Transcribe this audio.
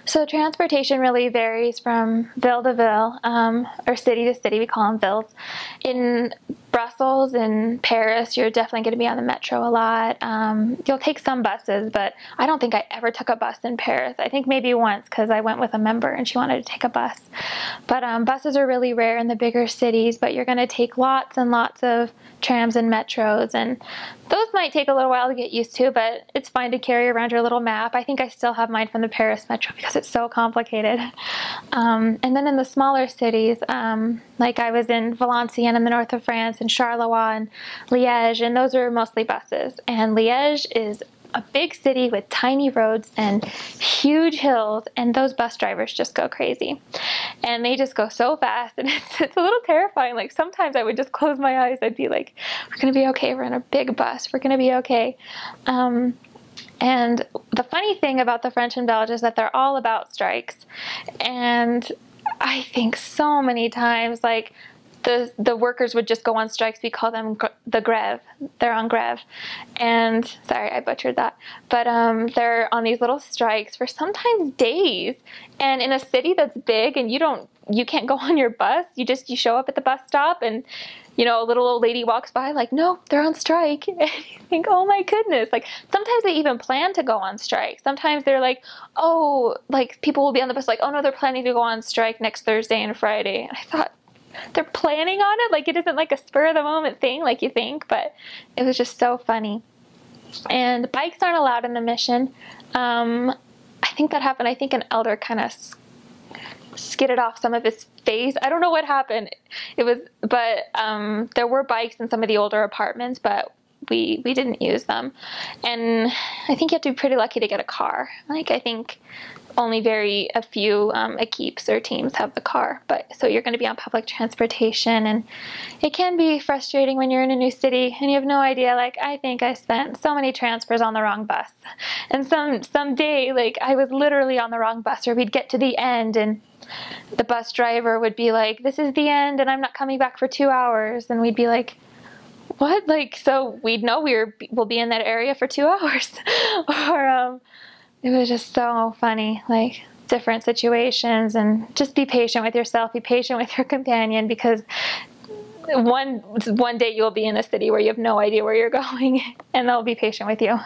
So transportation really varies from ville to ville, or city to city. We call them villes. In Brussels and Paris, you're definitely going to be on the metro a lot. You'll take some buses, but I don't think I ever took a bus in Paris. I think maybe once because I went with a member and she wanted to take a bus. But buses are really rare in the bigger cities, but you're going to take lots and lots of trams and metros, and those might take a little while to get used to, but it's fine to carry around your little map. I think I still have mine from the Paris metro because it's so complicated. And then in the smaller cities, like I was in Valenciennes in the north of France, and Charleroi and Liège, and those are mostly buses. And Liège is a big city with tiny roads and huge hills, and those bus drivers just go crazy. And they just go so fast, and it's a little terrifying. Like sometimes I would just close my eyes. I'd be like, we're gonna be okay, we're in a big bus, we're gonna be okay. And the funny thing about the French and Belgians is that they're all about strikes. And I think so many times, like, the workers would just go on strikes. We call them the grève. They're on grève. And, sorry, I butchered that. But they're on these little strikes for sometimes days. And in a city that's big and you can't go on your bus, you show up at the bus stop and, you know, a little old lady walks by like, no, they're on strike. And you think, oh my goodness. Like sometimes they even plan to go on strike. Sometimes they're like, oh, like people will be on the bus like, oh no, they're planning to go on strike next Thursday and Friday. And I thought, they're planning on it? Like it isn't like a spur of the moment thing like you think, but it was just so funny. And bikes aren't allowed in the mission. I think that happened. I think an elder kind of skidded off some of his face. I don't know what happened. But there were bikes in some of the older apartments, but we didn't use them. And I think you have to be pretty lucky to get a car. Like I think only a few equipes or teams have the car, but so you're going to be on public transportation, and it can be frustrating when you're in a new city and you have no idea. Like I think I spent so many transfers on the wrong bus, and some day like I was literally on the wrong bus, or we'd get to the end and the bus driver would be like, this is the end and I'm not coming back for 2 hours, and we'd be like, what? Like, so we'd know we'll be in that area for 2 hours. Or it was just so funny, like different situations, and just be patient with yourself, be patient with your companion, because one day you'll be in a city where you have no idea where you're going and they'll be patient with you.